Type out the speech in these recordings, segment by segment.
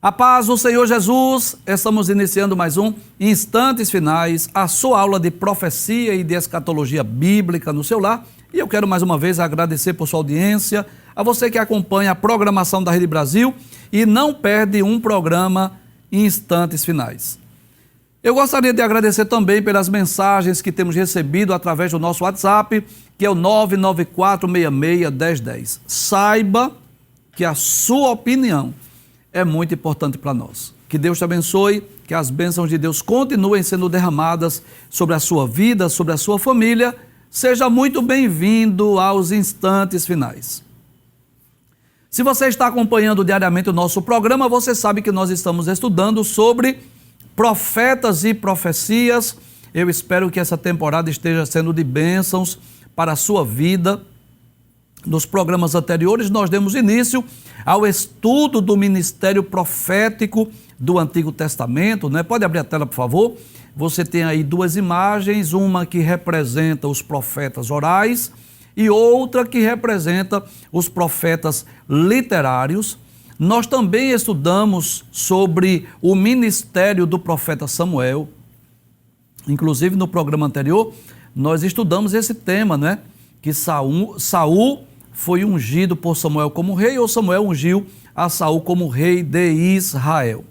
A paz do Senhor Jesus, estamos iniciando mais um Instantes Finais, a sua aula de profecia e de escatologia bíblica no seu lar. E eu quero mais uma vez agradecer por sua audiência, a você que acompanha a programação da Rede Brasil e não perde um programa Instantes Finais. Eu gostaria de agradecer também pelas mensagens que temos recebido através do nosso WhatsApp, que é o 994661010. Saiba que a sua opinião é muito importante para nós. Que Deus te abençoe, que as bênçãos de Deus continuem sendo derramadas sobre a sua vida, sobre a sua família. Seja muito bem-vindo aos Instantes Finais. Se você está acompanhando diariamente o nosso programa, você sabe que nós estamos estudando sobre profetas e profecias. Eu espero que essa temporada esteja sendo de bênçãos para a sua vida. Nos programas anteriores, nós demos início ao estudo do ministério profético do Antigo Testamento, né? Pode abrir a tela, por favor. Você tem aí duas imagens, uma que representa os profetas orais e outra que representa os profetas literários. Nós também estudamos sobre o ministério do profeta Samuel. Inclusive, no programa anterior, nós estudamos esse tema, né? Que Saul foi ungido por Samuel como rei, ou Samuel ungiu a Saul como rei de Israel.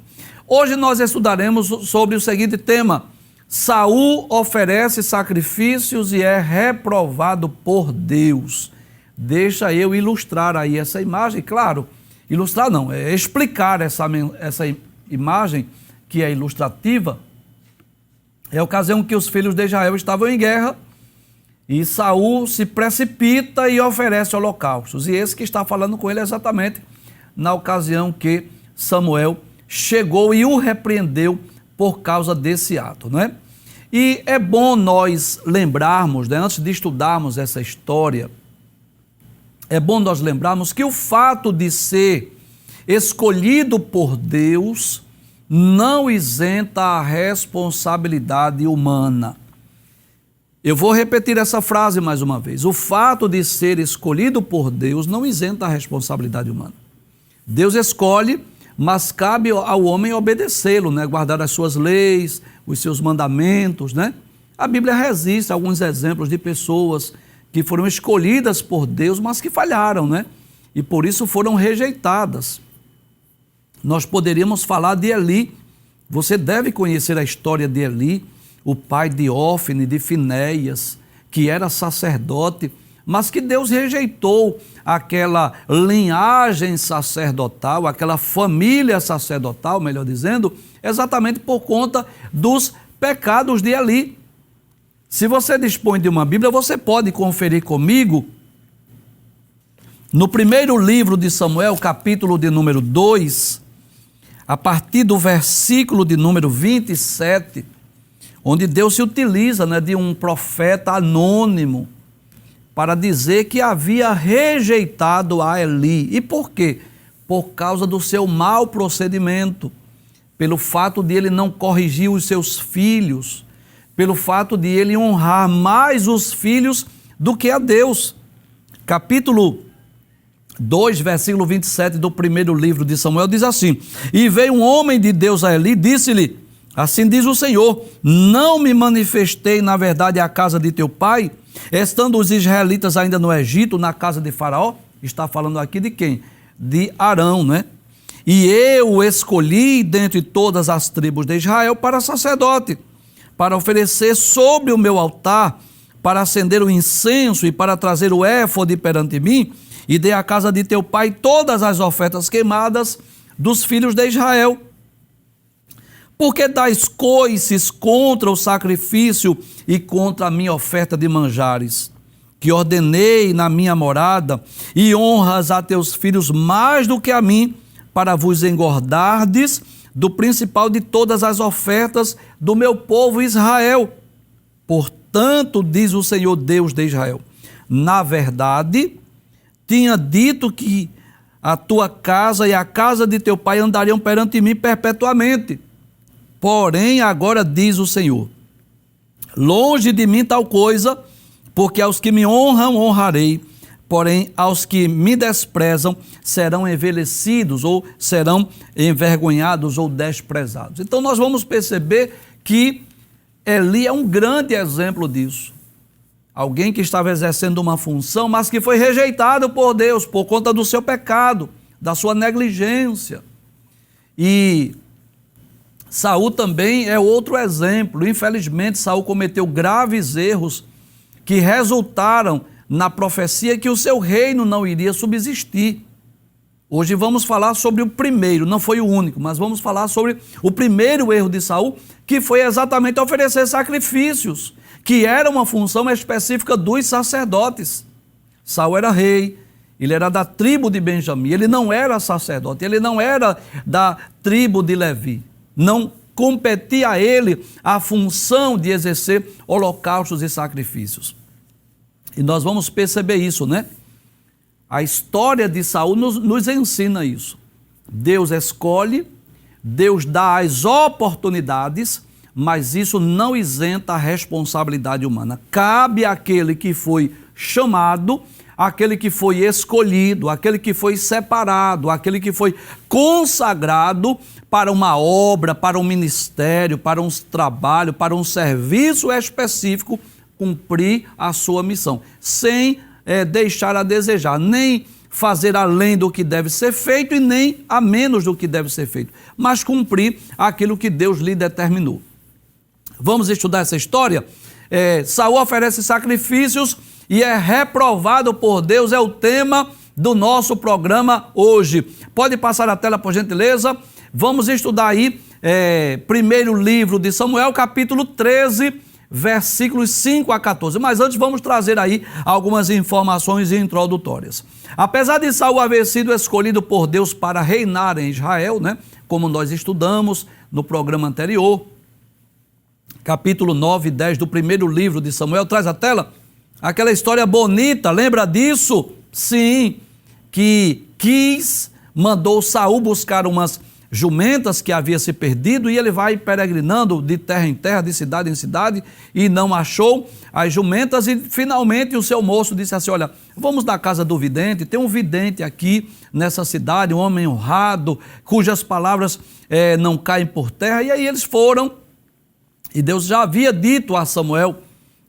Hoje nós estudaremos sobre o seguinte tema: Saul oferece sacrifícios e é reprovado por Deus. Deixa eu ilustrar aí essa imagem, claro, ilustrar não, é explicar essa imagem que é ilustrativa. É a ocasião que os filhos de Israel estavam em guerra, e Saul se precipita e oferece holocaustos. E esse que está falando com ele é exatamente na ocasião que Samuel chegou e o repreendeu por causa desse ato, não é? E é bom nós lembrarmos, né, antes de estudarmos essa história, é bom nós lembrarmos que o fato de ser escolhido por Deus não isenta a responsabilidade humana. Eu vou repetir essa frase mais uma vez. O fato de ser escolhido por Deus não isenta a responsabilidade humana. Deus escolhe, mas cabe ao homem obedecê-lo, né? Guardar as suas leis, os seus mandamentos, né? A Bíblia registra alguns exemplos de pessoas que foram escolhidas por Deus, mas que falharam, né? E por isso foram rejeitadas. Nós poderíamos falar de Eli. Você deve conhecer a história de Eli, o pai de Ófine, de Finéias, que era sacerdote, mas que Deus rejeitou aquela linhagem sacerdotal, aquela família sacerdotal, melhor dizendo, exatamente por conta dos pecados de Eli. Se você dispõe de uma Bíblia, você pode conferir comigo no primeiro livro de Samuel, capítulo de número 2, a partir do versículo de número 27, onde Deus se utiliza, né, de um profeta anônimo para dizer que havia rejeitado a Eli. E por quê? Por causa do seu mau procedimento, pelo fato de ele não corrigir os seus filhos, pelo fato de ele honrar mais os filhos do que a Deus. Capítulo 2, versículo 27 do primeiro livro de Samuel diz assim: E veio um homem de Deus a Eli, disse-lhe: Assim diz o Senhor, não me manifestei na verdade à casa de teu pai, estando os israelitas ainda no Egito, na casa de Faraó? Está falando aqui de quem? De Arão, né? E eu o escolhi dentre todas as tribos de Israel para sacerdote, para oferecer sobre o meu altar, para acender o incenso e para trazer o éfode perante mim, e dei à casa de teu pai todas as ofertas queimadas dos filhos de Israel. Porque dais coices contra o sacrifício e contra a minha oferta de manjares, que ordenei na minha morada, e honras a teus filhos mais do que a mim, para vos engordardes do principal de todas as ofertas do meu povo Israel. Portanto, diz o Senhor Deus de Israel, na verdade, tinha dito que a tua casa e a casa de teu pai andariam perante mim perpetuamente. Porém, agora diz o Senhor, longe de mim tal coisa, porque aos que me honram, honrarei, porém aos que me desprezam serão envelhecidos ou serão envergonhados ou desprezados. Então nós vamos perceber que Eli é um grande exemplo disso. Alguém que estava exercendo uma função, mas que foi rejeitado por Deus por conta do seu pecado, da sua negligência. E Saul também é outro exemplo. Infelizmente, Saul cometeu graves erros que resultaram na profecia que o seu reino não iria subsistir. Hoje vamos falar sobre o primeiro, não foi o único, mas vamos falar sobre o primeiro erro de Saul, que foi exatamente oferecer sacrifícios, que era uma função específica dos sacerdotes. Saul era rei, ele era da tribo de Benjamim, ele não era sacerdote, ele não era da tribo de Levi. Não competia a ele a função de exercer holocaustos e sacrifícios. E nós vamos perceber isso, né? A história de Saul nos ensina isso. Deus escolhe, Deus dá as oportunidades, mas isso não isenta a responsabilidade humana. Cabe àquele que foi chamado, aquele que foi escolhido, aquele que foi separado, aquele que foi consagrado para uma obra, para um ministério, para um trabalho, para um serviço específico, cumprir a sua missão, sem deixar a desejar, nem fazer além do que deve ser feito e nem a menos do que deve ser feito, mas cumprir aquilo que Deus lhe determinou. Vamos estudar essa história? Saul oferece sacrifícios e é reprovado por Deus, é o tema do nosso programa hoje. Pode passar a tela, por gentileza. Vamos estudar aí, primeiro livro de Samuel, capítulo 13, versículos 5 a 14. Mas antes vamos trazer aí algumas informações introdutórias. Apesar de Saul haver sido escolhido por Deus para reinar em Israel, né, como nós estudamos no programa anterior, capítulo 9 e 10 do primeiro livro de Samuel, traz a tela, aquela história bonita, lembra disso? Sim, que mandou Saul buscar umas jumentas que havia se perdido, e ele vai peregrinando de terra em terra, de cidade em cidade, e não achou as jumentas, e finalmente o seu moço disse assim: olha, vamos na casa do vidente, tem um vidente aqui nessa cidade, um homem honrado, cujas palavras não caem por terra. E aí eles foram, e Deus já havia dito a Samuel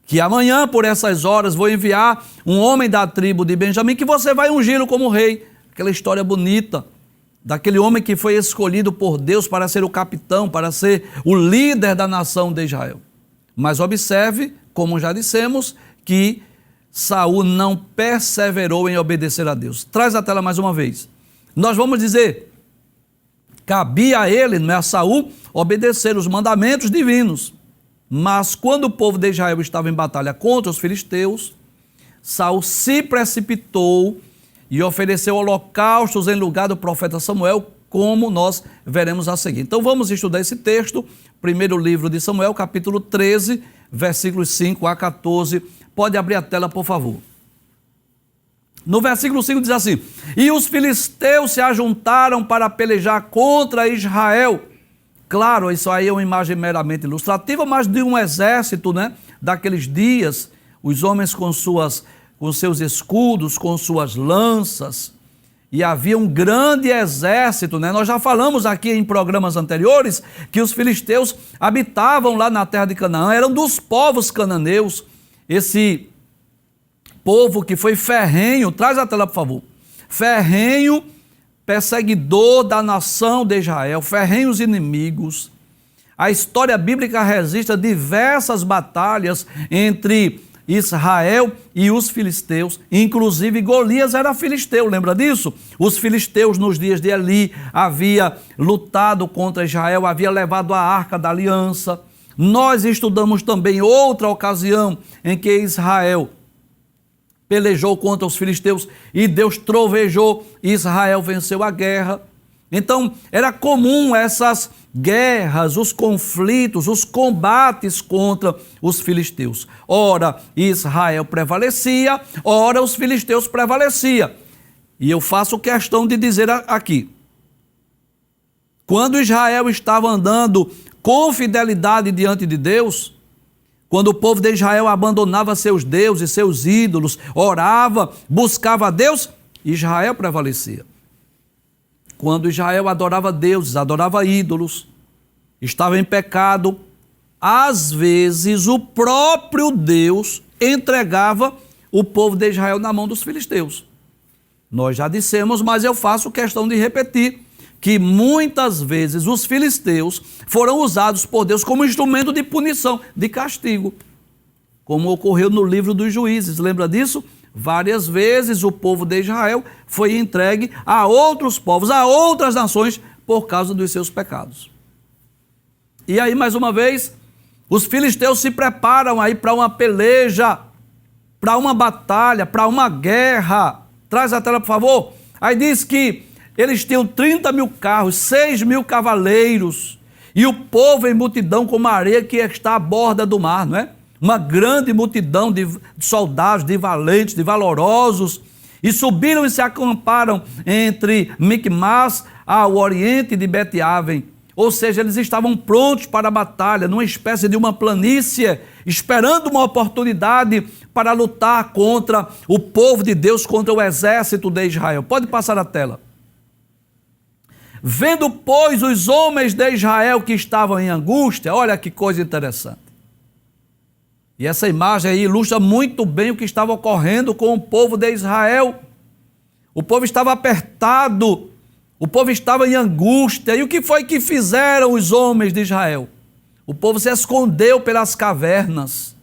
que amanhã, por essas horas, vou enviar um homem da tribo de Benjamim, que você vai ungí-lo como rei. Aquela história bonita daquele homem que foi escolhido por Deus para ser o capitão, para ser o líder da nação de Israel. Mas observe, como já dissemos, que Saul não perseverou em obedecer a Deus. Traz a tela mais uma vez. Nós vamos dizer, cabia a ele, não é, a Saul, obedecer os mandamentos divinos. Mas quando o povo de Israel estava em batalha contra os filisteus, Saul se precipitou e ofereceu holocaustos em lugar do profeta Samuel, como nós veremos a seguir. Então vamos estudar esse texto, primeiro livro de Samuel, capítulo 13, versículos 5 a 14. Pode abrir a tela, por favor. No versículo 5 diz assim: e os filisteus se ajuntaram para pelejar contra Israel. Claro, isso aí é uma imagem meramente ilustrativa, mas de um exército, né, daqueles dias, os homens com seus escudos, com suas lanças, e havia um grande exército, né? Nós já falamos aqui em programas anteriores que os filisteus habitavam lá na terra de Canaã, eram dos povos cananeus, esse povo que foi ferrenho, traz a tela por favor, ferrenho, perseguidor da nação de Israel, ferrenhos inimigos. A história bíblica registra diversas batalhas entre Israel e os filisteus, inclusive Golias era filisteu, lembra disso? Os filisteus nos dias de Eli havia lutado contra Israel, havia levado a arca da aliança. Nós estudamos também outra ocasião em que Israel pelejou contra os filisteus e Deus trovejou e Israel venceu a guerra. Então era comum essas guerras, os conflitos, os combates contra os filisteus. Ora Israel prevalecia, ora os filisteus prevaleciam. E eu faço questão de dizer aqui, quando Israel estava andando com fidelidade diante de Deus, Quando o povo de Israel abandonava seus deuses, seus ídolos, orava, buscava a Deus, Israel prevalecia. Quando Israel adorava deuses, adorava ídolos, estava em pecado, às vezes o próprio Deus entregava o povo de Israel na mão dos filisteus. Nós já dissemos, mas eu faço questão de repetir, que muitas vezes os filisteus foram usados por Deus como instrumento de punição, de castigo, como ocorreu no livro dos Juízes. Lembra disso? Várias vezes o povo de Israel foi entregue a outros povos, a outras nações, por causa dos seus pecados. E aí, mais uma vez, os filisteus se preparam aí para uma peleja, para uma batalha, para uma guerra. Traz a tela, por favor. Aí diz que eles tinham 30 mil carros, 6 mil cavaleiros, e o povo em multidão como a areia que está à borda do mar, não é? Uma grande multidão de soldados, de valentes, de valorosos, e subiram e se acamparam entre Micmas ao oriente de Bet-Aven. Ou seja, eles estavam prontos para a batalha, numa espécie de uma planície, esperando uma oportunidade para lutar contra o povo de Deus, contra o exército de Israel. Pode passar a tela. Vendo, pois, os homens de Israel que estavam em angústia, olha que coisa interessante. E essa imagem aí ilustra muito bem o que estava ocorrendo com o povo de Israel. O povo estava apertado, o povo estava em angústia. E o que foi que fizeram os homens de Israel? O povo se escondeu pelas cavernas,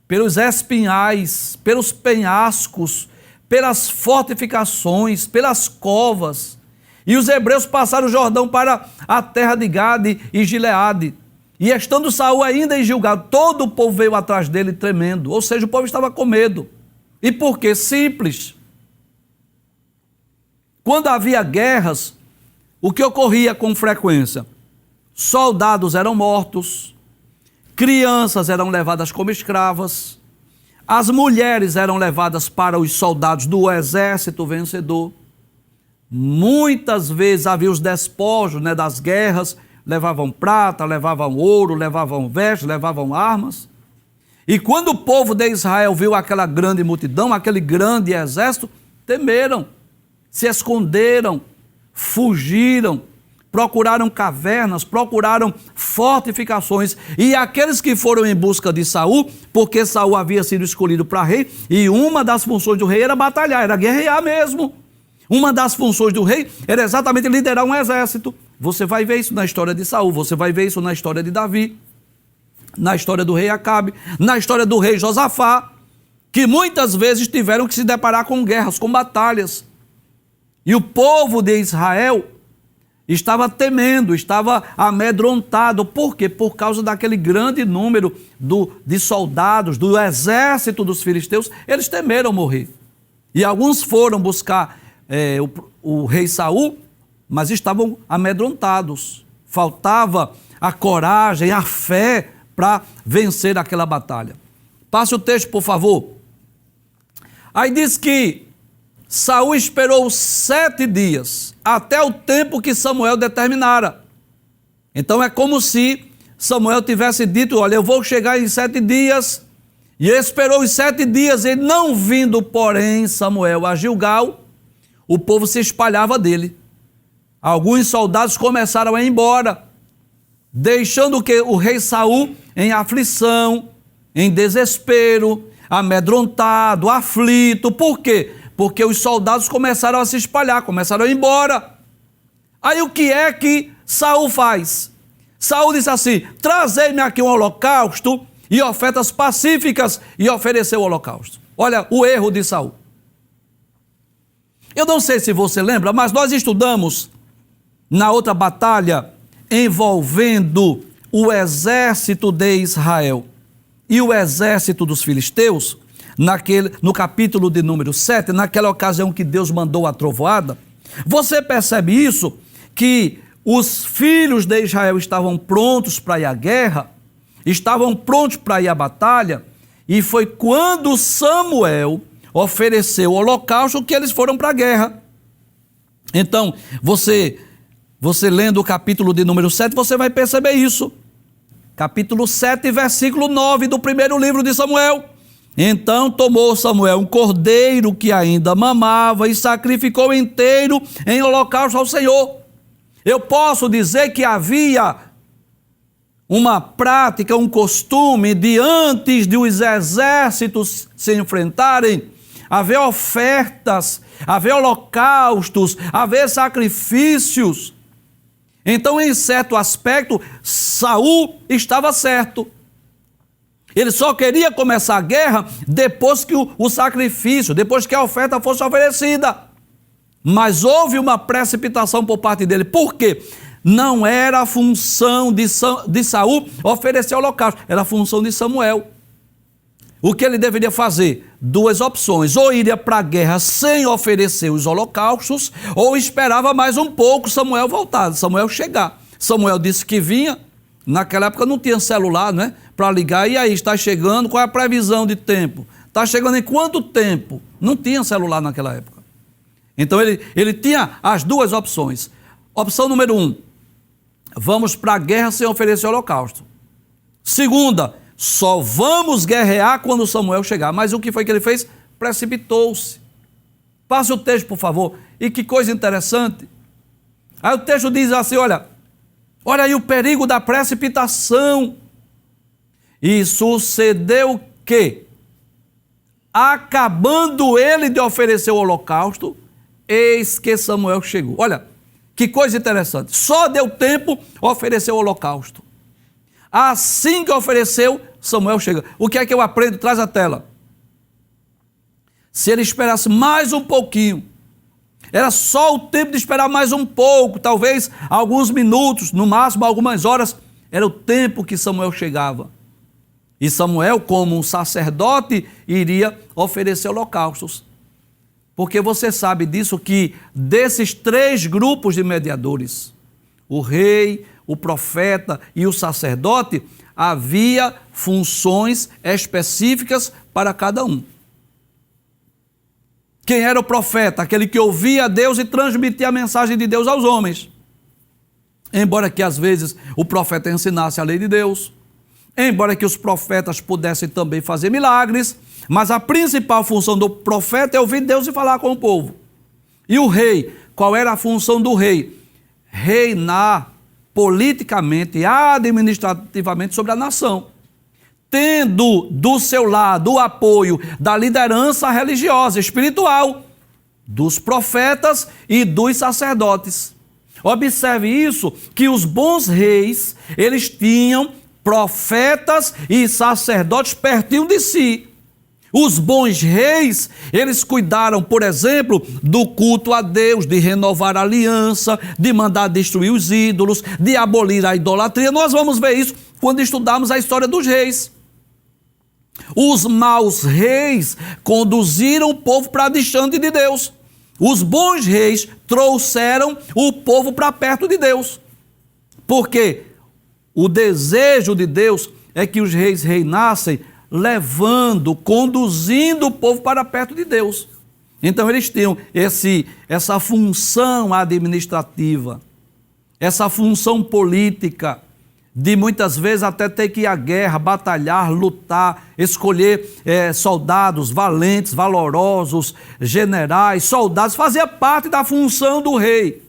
pelos espinhais, pelos penhascos, pelas fortificações, pelas covas. E os hebreus passaram o Jordão para a terra de Gade e Gileade. E estando Saul ainda em Gilgal, todo o povo veio atrás dele tremendo. Ou seja, o povo estava com medo. E por quê? Simples. Quando havia guerras, o que ocorria com frequência? Soldados eram mortos, crianças eram levadas como escravas, as mulheres eram levadas para os soldados do exército vencedor. Muitas vezes havia os despojos, né, das guerras, levavam prata, levavam ouro, levavam vestes, levavam armas. E quando o povo de Israel viu aquela grande multidão, aquele grande exército, temeram, se esconderam, fugiram, procuraram cavernas, procuraram fortificações. E aqueles que foram em busca de Saul, porque Saul havia sido escolhido para rei, e uma das funções do rei era batalhar, era guerrear mesmo. Uma das funções do rei era exatamente liderar um exército. Você vai ver isso na história de Saul, você vai ver isso na história de Davi, na história do rei Acabe, na história do rei Josafá, que muitas vezes tiveram que se deparar com guerras, com batalhas. E o povo de Israel estava temendo, estava amedrontado. Por quê? Por causa daquele grande número de soldados, do exército dos filisteus. Eles temeram morrer. E alguns foram buscar o rei Saul, mas estavam amedrontados. Faltava a coragem, a fé para vencer aquela batalha. Passe o texto, por favor. Aí diz que Saul esperou 7 dias, até o tempo que Samuel determinara. Então é como se Samuel tivesse dito, olha, eu vou chegar em 7 dias, e esperou os 7 dias, e não vindo, porém, Samuel a Gilgal, o povo se espalhava dele. Alguns soldados começaram a ir embora, deixando o rei Saul em aflição, em desespero, amedrontado, aflito. Por quê? Porque os soldados começaram a se espalhar, começaram a ir embora. Aí o que é que Saul faz? Saul disse assim, trazei-me aqui um holocausto e ofertas pacíficas, e ofereceu o holocausto. Olha o erro de Saul. Eu não sei se você lembra, mas nós estudamos na outra batalha envolvendo o exército de Israel e o exército dos filisteus, no capítulo de número 7, naquela ocasião que Deus mandou a trovoada. Você percebe isso? Que os filhos de Israel estavam prontos para ir à guerra, estavam prontos para ir à batalha, e foi quando Samuel ofereceu o holocausto que eles foram para a guerra. Então, você lendo o capítulo de número 7, você vai perceber isso. capítulo 7, versículo 9 do primeiro livro de Samuel. Então tomou Samuel um cordeiro que ainda mamava e sacrificou inteiro em holocausto ao Senhor. Eu posso dizer que havia uma prática, um costume de antes de os exércitos se enfrentarem, haver ofertas, haver holocaustos, haver sacrifícios. Então, em certo aspecto, Saul estava certo. Ele só queria começar a guerra depois que o sacrifício, depois que a oferta fosse oferecida. Mas houve uma precipitação por parte dele. Por quê? Não era a função de Saul oferecer holocausto, era a função de Samuel. O que ele deveria fazer? Duas opções: ou iria para a guerra sem oferecer os holocaustos, ou esperava mais um pouco Samuel voltar, Samuel chegar. Samuel disse que vinha. Naquela época não tinha celular, né? Para ligar, e aí, está chegando, qual é a previsão de tempo? Está chegando em quanto tempo? Não tinha celular naquela época. Então ele tinha as duas opções. Opção número 1, vamos para a guerra sem oferecer holocausto. Segunda, só vamos guerrear quando Samuel chegar. Mas o que foi que ele fez? Precipitou-se. Passe o texto, por favor. E que coisa interessante. Aí o texto diz assim, olha aí o perigo da precipitação. E sucedeu que, acabando ele de oferecer o holocausto, eis que Samuel chegou. Olha, que coisa interessante. Só deu tempo oferecer o holocausto. Assim que ofereceu, Samuel chega. O que é que eu aprendo? Traz a tela. Se ele esperasse mais um pouquinho, era só o tempo de esperar mais um pouco, talvez alguns minutos, no máximo algumas horas, era o tempo que Samuel chegava. E Samuel, como um sacerdote, iria oferecer holocaustos. Porque você sabe disso, que desses 3 grupos de mediadores, o rei, o profeta e o sacerdote, havia funções específicas para cada um. Quem era o profeta? Aquele que ouvia Deus e transmitia a mensagem de Deus aos homens. Embora que às vezes o profeta ensinasse a lei de Deus, embora que os profetas pudessem também fazer milagres, mas a principal função do profeta é ouvir Deus e falar com o povo. E o rei, qual era a função do rei? Reinar politicamente e administrativamente sobre a nação, tendo do seu lado o apoio da liderança religiosa, espiritual, dos profetas e dos sacerdotes. Observe isso, que os bons reis, eles tinham profetas e sacerdotes pertinho de si. Os bons reis, eles cuidaram, por exemplo, do culto a Deus, de renovar a aliança, de mandar destruir os ídolos, de abolir a idolatria. Nós vamos ver isso quando estudarmos a história dos reis. Os maus reis conduziram o povo para distante de Deus. Os bons reis trouxeram o povo para perto de Deus. Porque o desejo de Deus é que os reis reinassem levando, conduzindo o povo para perto de Deus. Então eles tinham essa função administrativa, essa função política, de muitas vezes até ter que ir à guerra, batalhar, lutar, escolher soldados valentes, valorosos, generais, soldados, fazia parte da função do rei.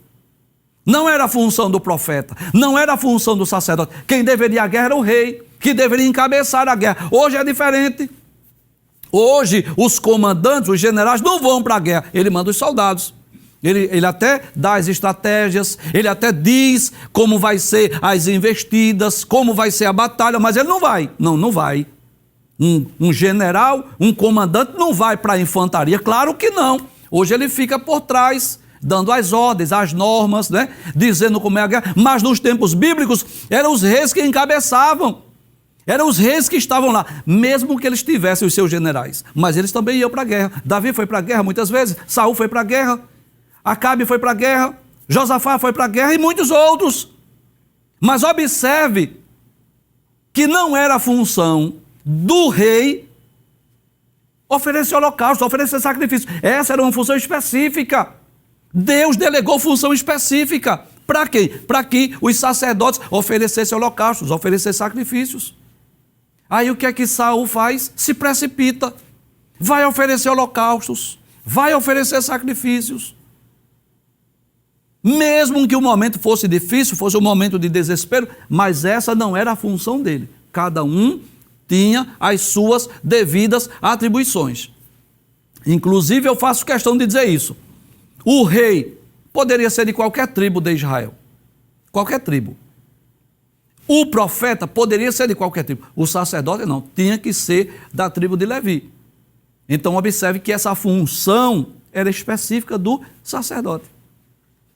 Não era a função do profeta, não era a função do sacerdote. Quem deveria ir à guerra era o rei, que deveria encabeçar a guerra. Hoje é diferente. Hoje os comandantes, os generais não vão para a guerra, ele manda os soldados. Ele até dá as estratégias, ele até diz como vai ser as investidas, como vai ser a batalha, mas ele não vai. Não vai. Um general, um comandante não vai para a infantaria, claro que não. Hoje ele fica por trás, dando as ordens, as normas, né? Dizendo como é a guerra. Mas nos tempos bíblicos, eram os reis que encabeçavam. Eram os reis que estavam lá, mesmo que eles tivessem os seus generais. Mas eles também iam para a guerra. Davi foi para a guerra muitas vezes, Saul foi para a guerra, Acabe foi para a guerra, Josafá foi para a guerra e muitos outros. Mas observe que não era a função do rei oferecer holocausto, oferecer sacrifício. Essa era uma função específica. Deus delegou função específica Para quê? Para que os sacerdotes oferecessem holocaustos, oferecessem sacrifícios. Aí o que é que Saul faz? Se precipita. Vai oferecer holocaustos, vai oferecer sacrifícios. Mesmo que o momento fosse difícil, fosse um momento de desespero, mas essa não era a função dele. Cada um tinha as suas devidas atribuições. Inclusive, eu faço questão de dizer isso. O rei poderia ser de qualquer tribo de Israel. Qualquer tribo. O profeta poderia ser de qualquer tribo. O sacerdote não, tinha que ser da tribo de Levi. Então, observe que essa função era específica do sacerdote.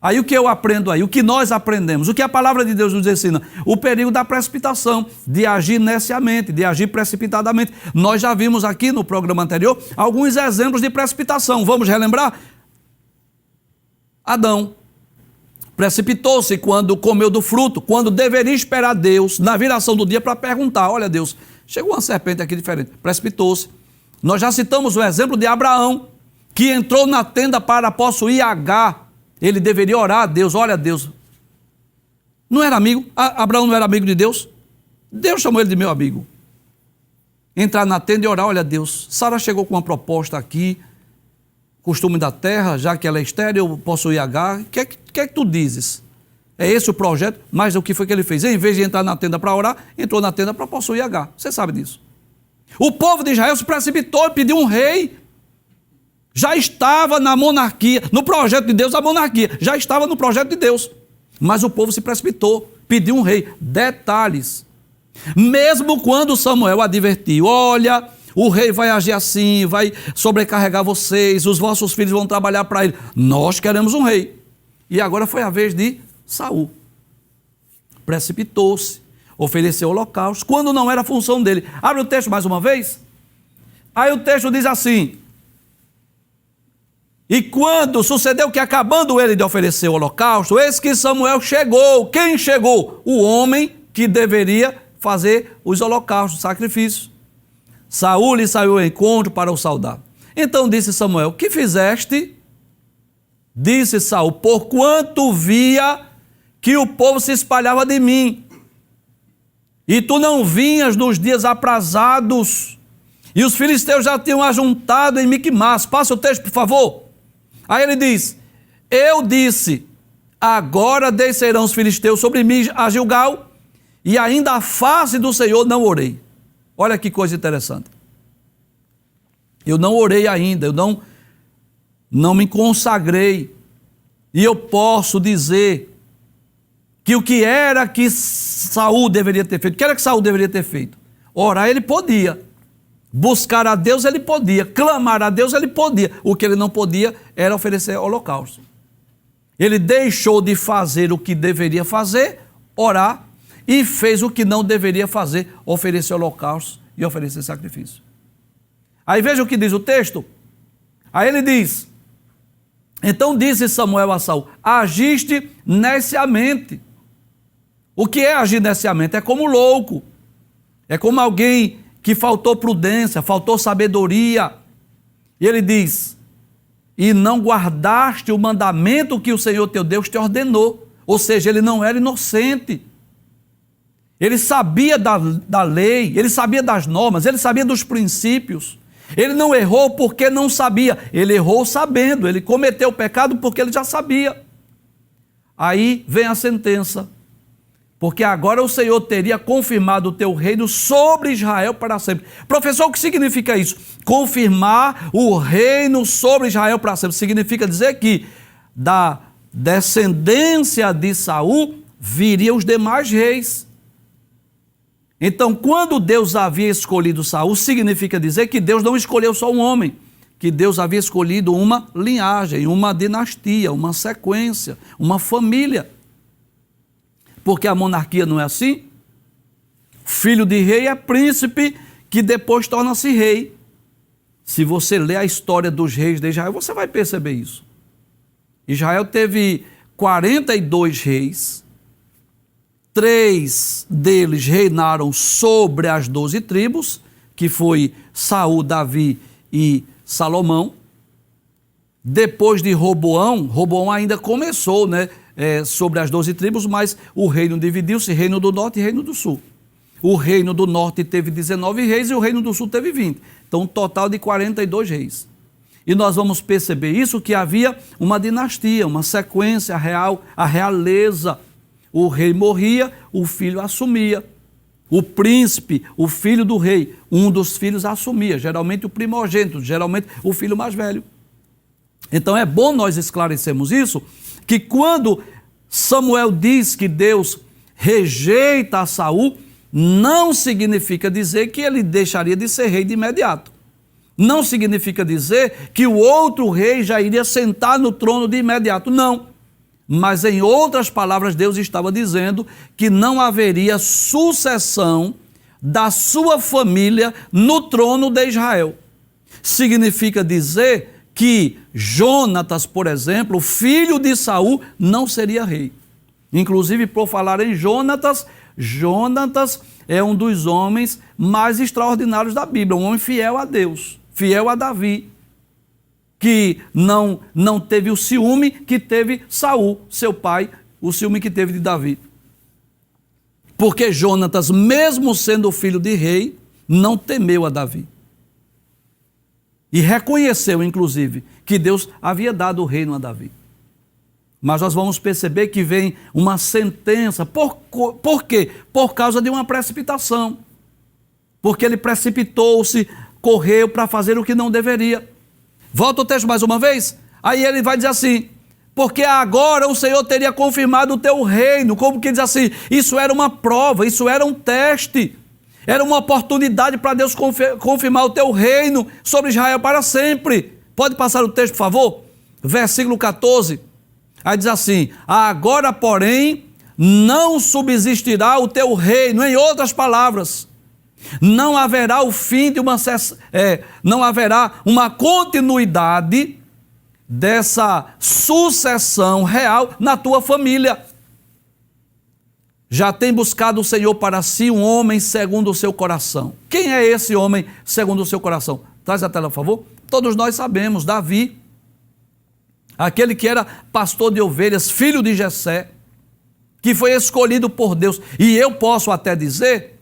Aí o que eu aprendo aí? O que nós aprendemos? O que a palavra de Deus nos ensina? O perigo da precipitação, de agir neciamente, de agir precipitadamente. Nós já vimos aqui no programa anterior alguns exemplos de precipitação. Vamos relembrar? Adão precipitou-se quando comeu do fruto, quando deveria esperar Deus na viração do dia para perguntar: olha Deus, chegou uma serpente aqui diferente. Precipitou-se. Nós já citamos o exemplo de Abraão, que entrou na tenda para possuir Agar. Ele deveria orar a Deus: olha Deus, não era amigo? Abraão não era amigo de Deus? Deus chamou ele de meu amigo. Entrar na tenda e orar: olha Deus, Sara chegou com uma proposta aqui, costume da terra, já que ela é estéril, eu possuir Agar. O que é que tu dizes? É esse o projeto? Mas o que foi que ele fez? Em vez de entrar na tenda para orar, entrou na tenda para possuir Agar. Você sabe disso. O povo de Israel se precipitou e pediu um rei. Já estava na monarquia, no projeto de Deus, a monarquia. Já estava no projeto de Deus. Mas o povo se precipitou, pediu um rei. Detalhes. Mesmo quando Samuel advertiu: olha, o rei vai agir assim, vai sobrecarregar vocês, os vossos filhos vão trabalhar para ele. Nós queremos um rei. E agora foi a vez de Saul. Precipitou-se, ofereceu holocausto, quando não era função dele. Abre o texto mais uma vez. Aí o texto diz assim: e quando sucedeu que, acabando ele de oferecer o holocausto, eis que Samuel chegou. Quem chegou? O homem que deveria fazer os holocaustos, sacrifícios. Saul lhe saiu ao encontro para o saudar. Então disse Samuel: que fizeste? Disse Saul: porquanto via que o povo se espalhava de mim, e tu não vinhas nos dias aprazados, e os filisteus já tinham ajuntado em Miquimás. Passa o texto, por favor. Aí ele diz: eu disse, agora descerão os filisteus sobre mim a Gilgal, e ainda a face do Senhor não orei. Olha que coisa interessante. Eu não orei ainda, eu não me consagrei. E eu posso dizer que o que era que Saul deveria ter feito? O que era que Saul deveria ter feito? Orar ele podia. Buscar a Deus ele podia. Clamar a Deus ele podia. O que ele não podia era oferecer holocausto. Ele deixou de fazer o que deveria fazer, orar, e fez o que não deveria fazer, oferecer holocausto e oferecer sacrifício. Aí veja o que diz o texto. Aí ele diz: então disse Samuel a Saul: agiste neciamente. O que é agir neciamente? É como louco. É como alguém que faltou prudência, faltou sabedoria. E ele diz: e não guardaste o mandamento que o Senhor teu Deus te ordenou. Ou seja, ele não era inocente. Ele sabia da lei, ele sabia das normas, ele sabia dos princípios. Ele não errou porque não sabia, ele errou sabendo, ele cometeu o pecado porque ele já sabia. Aí vem a sentença: porque agora o Senhor teria confirmado o teu reino sobre Israel para sempre. Professor, o que significa isso? Confirmar o reino sobre Israel para sempre significa dizer que da descendência de Saul viriam os demais reis. Então, quando Deus havia escolhido Saul, significa dizer que Deus não escolheu só um homem, que Deus havia escolhido uma linhagem, uma dinastia, uma sequência, uma família. Porque a monarquia não é assim. Filho de rei é príncipe que depois torna-se rei. Se você ler a história dos reis de Israel, você vai perceber isso. Israel teve 42 reis. 3 deles reinaram sobre as 12 tribos, que foi Saul, Davi e Salomão. Depois de Roboão ainda começou, sobre as 12 tribos, mas o reino dividiu-se, reino do norte e reino do sul. O reino do norte teve 19 reis e o reino do sul teve 20. Então, um total de 42 reis. E nós vamos perceber isso, que havia uma dinastia, uma sequência real, a realeza. O rei morria, o filho assumia. O príncipe, o filho do rei, um dos filhos assumia, geralmente o primogênito, geralmente o filho mais velho. Então é bom nós esclarecermos isso, que quando Samuel diz que Deus rejeita a Saul, não significa dizer que ele deixaria de ser rei de imediato. Não significa dizer que o outro rei já iria sentar no trono de imediato, não. Mas, em outras palavras, Deus estava dizendo que não haveria sucessão da sua família no trono de Israel. Significa dizer que Jonatas, por exemplo, filho de Saul, não seria rei. Inclusive, por falar em Jonatas, Jonatas é um dos homens mais extraordinários da Bíblia, um homem fiel a Deus, fiel a Davi, que não teve o ciúme que teve Saul, seu pai, o ciúme que teve de Davi. Porque Jonatas, mesmo sendo filho de rei, não temeu a Davi. E reconheceu, inclusive, que Deus havia dado o reino a Davi. Mas nós vamos perceber que vem uma sentença. Por quê? Por causa de uma precipitação. Porque ele precipitou-se, correu para fazer o que não deveria. Volta o texto mais uma vez. Aí ele vai dizer assim: porque agora o Senhor teria confirmado o teu reino. Como que diz assim? Isso era uma prova, isso era um teste. Era uma oportunidade para Deus confirmar o teu reino sobre Israel para sempre. Pode passar o texto, por favor? Versículo 14. Aí diz assim: agora, porém, não subsistirá o teu reino. Em outras palavras, não haverá o fim de não haverá uma continuidade dessa sucessão real na tua família. Já tem buscado o Senhor para si um homem segundo o seu coração. Quem é esse homem segundo o seu coração? Traz a tela, por favor. Todos nós sabemos, Davi, aquele que era pastor de ovelhas, filho de Jessé, que foi escolhido por Deus. E eu posso até dizer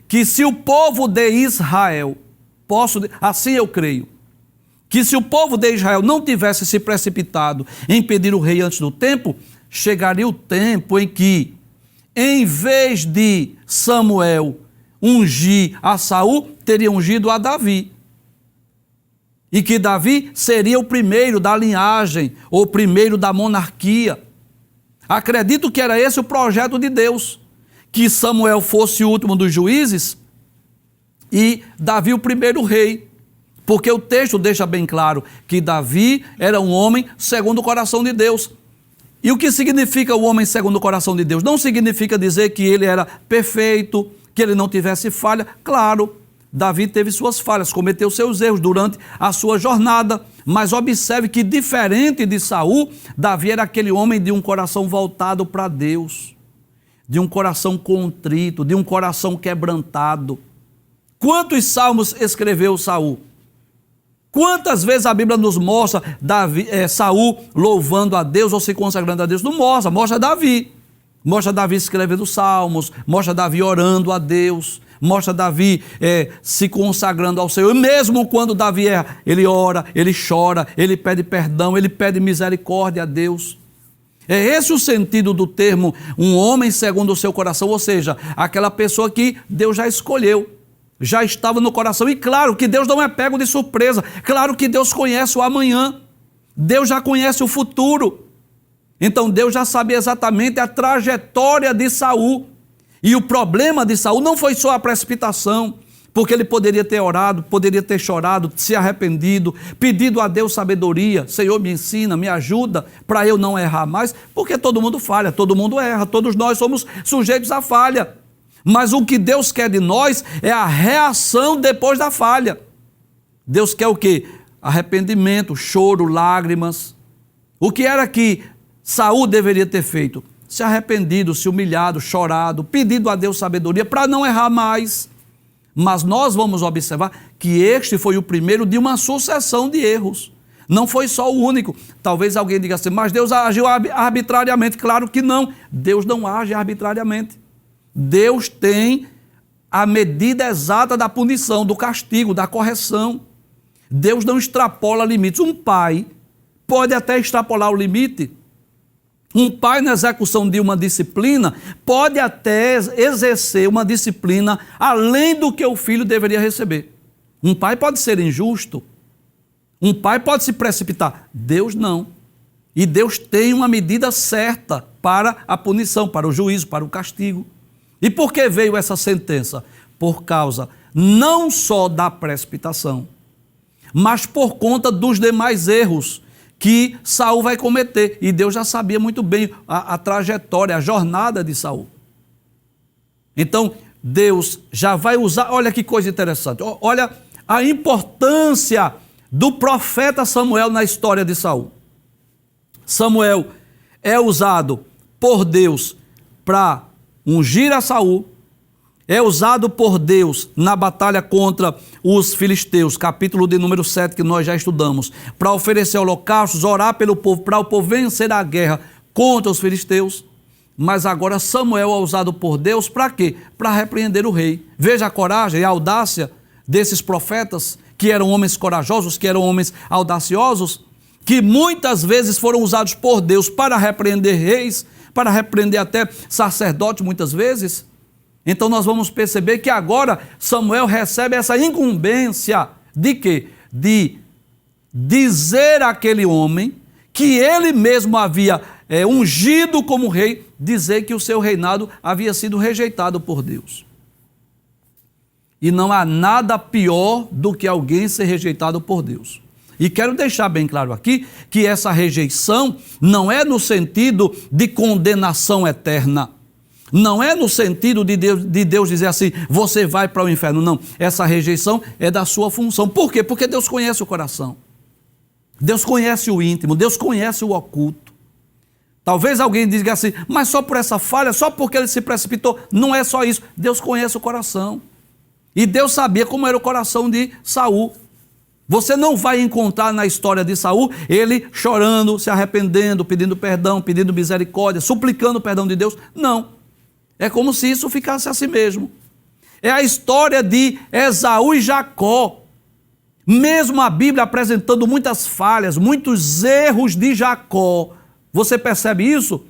que se o povo de Israel, assim eu creio, que se o povo de Israel não tivesse se precipitado em pedir o rei antes do tempo, chegaria o tempo em que, em vez de Samuel ungir a Saul, teria ungido a Davi. E que Davi seria o primeiro da linhagem, ou o primeiro da monarquia. Acredito que era esse o projeto de Deus, que Samuel fosse o último dos juízes e Davi o primeiro rei. Porque o texto deixa bem claro que Davi era um homem segundo o coração de Deus. E o que significa o homem segundo o coração de Deus? Não significa dizer que ele era perfeito, que ele não tivesse falha. Claro, Davi teve suas falhas, cometeu seus erros durante a sua jornada. Mas observe que, diferente de Saul, Davi era aquele homem de um coração voltado para Deus, de um coração contrito, de um coração quebrantado. Quantos salmos escreveu Saul? Quantas vezes a Bíblia nos mostra Saul louvando a Deus ou se consagrando a Deus? Não mostra, mostra Davi. Mostra Davi escrevendo salmos, mostra Davi orando a Deus, mostra Davi se consagrando ao Senhor. E mesmo quando Davi ele ora, ele chora, ele pede perdão, ele pede misericórdia a Deus. É esse o sentido do termo um homem segundo o seu coração, ou seja, aquela pessoa que Deus já escolheu, já estava no coração. E claro que Deus não é pego de surpresa, claro que Deus conhece o amanhã, Deus já conhece o futuro. Então Deus já sabia exatamente a trajetória de Saul. E o problema de Saul não foi só a precipitação, porque ele poderia ter orado, poderia ter chorado, se arrependido, pedido a Deus sabedoria. Senhor, me ensina, me ajuda para eu não errar mais, porque todo mundo falha, todo mundo erra, todos nós somos sujeitos à falha. Mas o que Deus quer de nós é a reação depois da falha. Deus quer o quê? Arrependimento, choro, lágrimas. O que era que Saul deveria ter feito? Se arrependido, se humilhado, chorado, pedido a Deus sabedoria para não errar mais. Mas nós vamos observar que este foi o primeiro de uma sucessão de erros. Não foi só o único. Talvez alguém diga assim, mas Deus agiu arbitrariamente. Claro que não. Deus não age arbitrariamente. Deus tem a medida exata da punição, do castigo, da correção. Deus não extrapola limites. Um pai pode até extrapolar o limite. Um pai, na execução de uma disciplina, pode até exercer uma disciplina além do que o filho deveria receber. Um pai pode ser injusto. Um pai pode se precipitar. Deus não. E Deus tem uma medida certa para a punição, para o juízo, para o castigo. E por que veio essa sentença? Por causa não só da precipitação, mas por conta dos demais erros que Saul vai cometer. E Deus já sabia muito bem a trajetória, a jornada de Saul. Então, Deus já vai usar, olha que coisa interessante, olha a importância do profeta Samuel na história de Saul. Samuel é usado por Deus para ungir a Saul, é usado por Deus na batalha contra os filisteus, capítulo de número 7 que nós já estudamos, para oferecer holocaustos, orar pelo povo, para o povo vencer a guerra contra os filisteus. Mas agora Samuel é usado por Deus para quê? Para repreender o rei. Veja a coragem e a audácia desses profetas, que eram homens corajosos, que eram homens audaciosos, que muitas vezes foram usados por Deus para repreender reis, para repreender até sacerdotes muitas vezes. Então nós vamos perceber que agora Samuel recebe essa incumbência de quê? De dizer àquele homem que ele mesmo havia ungido como rei, dizer que o seu reinado havia sido rejeitado por Deus. E não há nada pior do que alguém ser rejeitado por Deus. E quero deixar bem claro aqui que essa rejeição não é no sentido de condenação eterna. Não é no sentido de Deus dizer assim, você vai para o inferno. Não, essa rejeição é da sua função. Por quê? Porque Deus conhece o coração. Deus conhece o íntimo, Deus conhece o oculto. Talvez alguém diga assim, mas só por essa falha, só porque ele se precipitou. Não é só isso, Deus conhece o coração. E Deus sabia como era o coração de Saul. Você não vai encontrar na história de Saul ele chorando, se arrependendo, pedindo perdão, pedindo misericórdia, suplicando o perdão de Deus. Não. É como se isso ficasse assim mesmo. É a história de Esaú e Jacó. Mesmo a Bíblia apresentando muitas falhas, muitos erros de Jacó. Você percebe isso?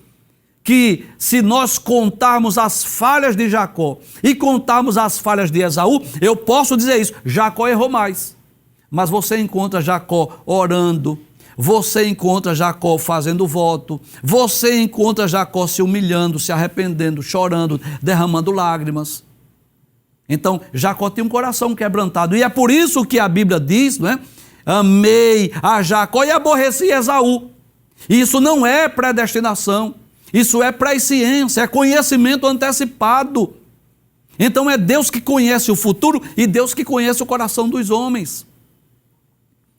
Que se nós contarmos as falhas de Jacó e contarmos as falhas de Esaú, eu posso dizer isso, Jacó errou mais. Mas você encontra Jacó orando, você encontra Jacó fazendo voto, você encontra Jacó se humilhando, se arrependendo, chorando, derramando lágrimas. Então, Jacó tem um coração quebrantado. E é por isso que a Bíblia diz, não é? Amei a Jacó e aborreci Esaú. Isso não é predestinação. Isso é presciência, é conhecimento antecipado. Então é Deus que conhece o futuro e Deus que conhece o coração dos homens.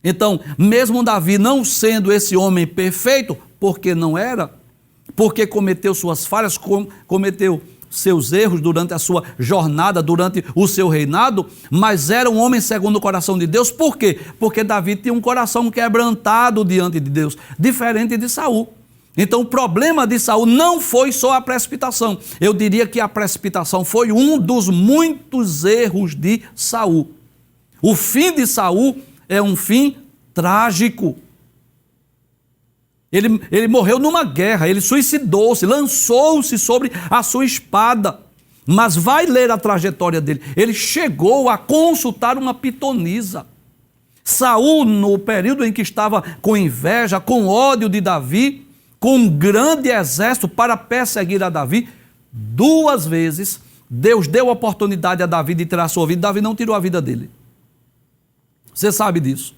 Então, mesmo Davi não sendo esse homem perfeito, porque não era, porque cometeu suas falhas, cometeu seus erros durante a sua jornada, durante o seu reinado, mas era um homem segundo o coração de Deus. Por quê? Porque Davi tinha um coração quebrantado diante de Deus, diferente de Saul. Então o problema de Saul não foi só a precipitação. Eu diria que a precipitação foi um dos muitos erros de Saul. O fim de Saul é um fim trágico. Ele morreu numa guerra, ele suicidou-se, lançou-se sobre a sua espada. Mas vai ler a trajetória dele. Ele chegou a consultar uma pitonisa. Saul, no período em que estava com inveja, com ódio de Davi, com um grande exército para perseguir a Davi, 2 vezes Deus deu oportunidade a Davi de tirar a sua vida. Davi não tirou a vida dele. Você sabe disso.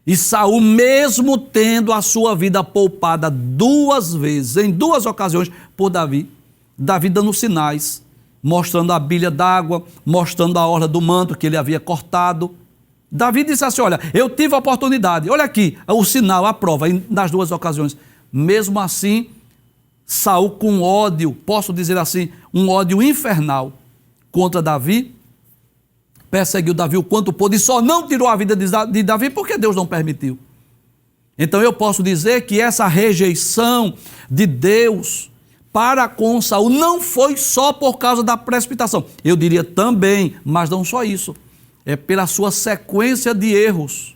E Saul, mesmo tendo a sua vida poupada 2 vezes, em 2 ocasiões por Davi, Davi dando sinais, mostrando a bilha d'água, mostrando a orla do manto que ele havia cortado. Davi disse assim, olha, eu tive a oportunidade, olha aqui, o sinal, a prova, nas 2 ocasiões. Mesmo assim, Saul com ódio, posso dizer assim, um ódio infernal contra Davi, perseguiu Davi o quanto pôde e só não tirou a vida de Davi porque Deus não permitiu. Então eu posso dizer que essa rejeição de Deus para com Saul não foi só por causa da precipitação. Eu diria também, mas não só isso. É pela sua sequência de erros.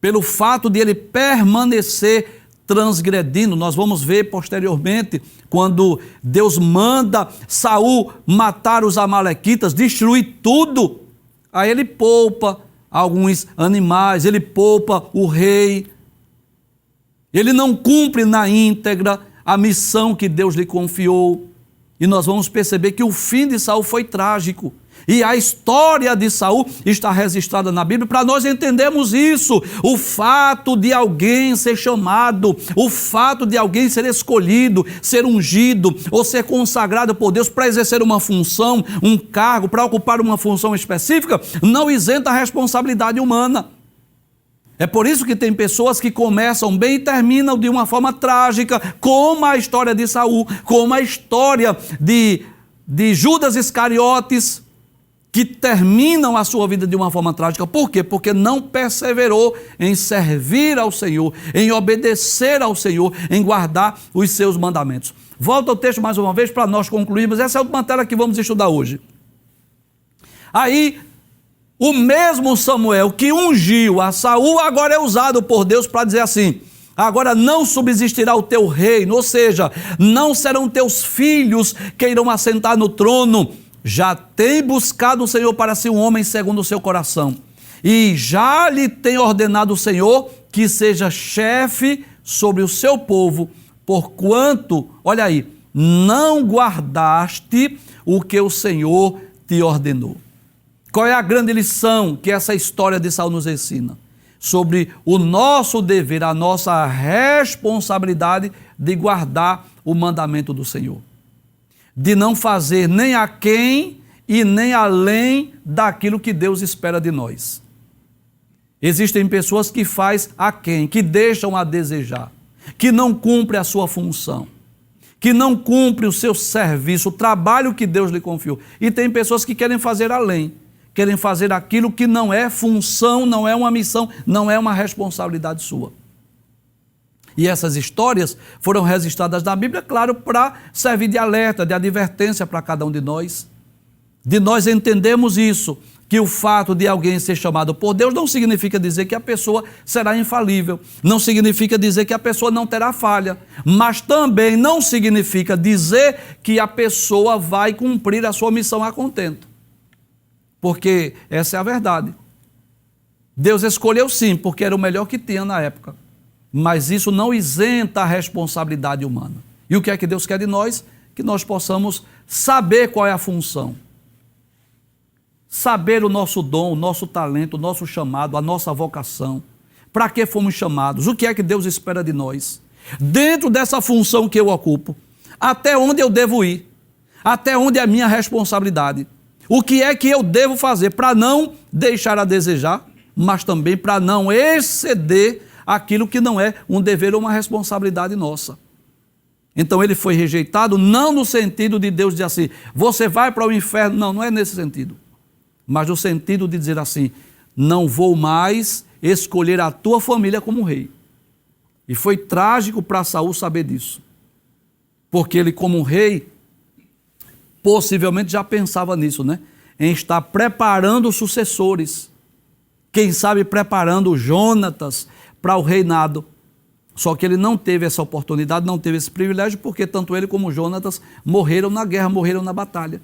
Pelo fato de ele permanecer transgredindo. Nós vamos ver posteriormente, quando Deus manda Saul matar os amalequitas, destruir tudo. Aí ele poupa alguns animais, ele poupa o rei. Ele não cumpre na íntegra a missão que Deus lhe confiou. E nós vamos perceber que o fim de Saul foi trágico. E a história de Saul está registrada na Bíblia para nós entendermos isso. O fato de alguém ser chamado, o fato de alguém ser escolhido, ser ungido ou ser consagrado por Deus para exercer uma função, um cargo, para ocupar uma função específica, não isenta a responsabilidade humana. É por isso que tem pessoas que começam bem e terminam de uma forma trágica, como a história de Saul, como a história de Judas Iscariotes, que terminam a sua vida de uma forma trágica. Por quê? Porque não perseverou em servir ao Senhor, em obedecer ao Senhor, em guardar os seus mandamentos. Volto ao texto mais uma vez para nós concluirmos. Essa é a matéria que vamos estudar hoje. Aí, o mesmo Samuel que ungiu a Saul agora é usado por Deus para dizer assim: agora não subsistirá o teu reino, ou seja, não serão teus filhos que irão assentar no trono. Já tem buscado o Senhor para si um homem segundo o seu coração, e já lhe tem ordenado o Senhor que seja chefe sobre o seu povo, porquanto, olha aí, não guardaste o que o Senhor te ordenou. Qual é a grande lição que essa história de Saul nos ensina? Sobre o nosso dever, a nossa responsabilidade de guardar o mandamento do Senhor. De não fazer nem aquém e nem além daquilo que Deus espera de nós. Existem pessoas que fazem aquém, que deixam a desejar, que não cumprem a sua função, que não cumprem o seu serviço, o trabalho que Deus lhe confiou. E tem pessoas que querem fazer além, querem fazer aquilo que não é função, não é uma missão, não é uma responsabilidade sua. E essas histórias foram registradas na Bíblia, claro, para servir de alerta, de advertência para cada um de nós. De nós entendemos isso, que o fato de alguém ser chamado por Deus não significa dizer que a pessoa será infalível, não significa dizer que a pessoa não terá falha, mas também não significa dizer que a pessoa vai cumprir a sua missão a contento. Porque essa é a verdade. Deus escolheu sim, porque era o melhor que tinha na época. Mas isso não isenta a responsabilidade humana. E o que é que Deus quer de nós? Que nós possamos saber qual é a função. Saber o nosso dom, o nosso talento, o nosso chamado, a nossa vocação. Para que fomos chamados? O que é que Deus espera de nós? Dentro dessa função que eu ocupo, até onde eu devo ir? Até onde é a minha responsabilidade? O que é que eu devo fazer para não deixar a desejar, mas também para não exceder aquilo que não é um dever ou uma responsabilidade nossa. Então ele foi rejeitado não no sentido de Deus dizer assim, você vai para o inferno, não, não é nesse sentido, mas no sentido de dizer assim, não vou mais escolher a tua família como rei. E foi trágico para Saul saber disso, porque ele como rei possivelmente já pensava nisso, né? Em estar preparando sucessores, quem sabe preparando Jonatas para o reinado. Só que ele não teve essa oportunidade, não teve esse privilégio, porque tanto ele como Jonatas morreram na guerra, morreram na batalha.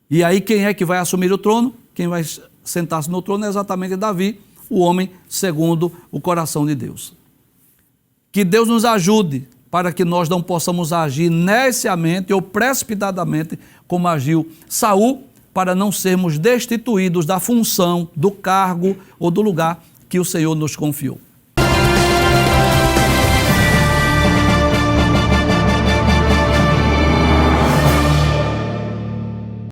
E aí quem é que vai assumir o trono? Quem vai sentar-se no trono é exatamente Davi, o homem segundo o coração de Deus. Que Deus nos ajude para que nós não possamos agir neciamente ou precipitadamente como agiu Saul, para não sermos destituídos da função, do cargo ou do lugar que o Senhor nos confiou.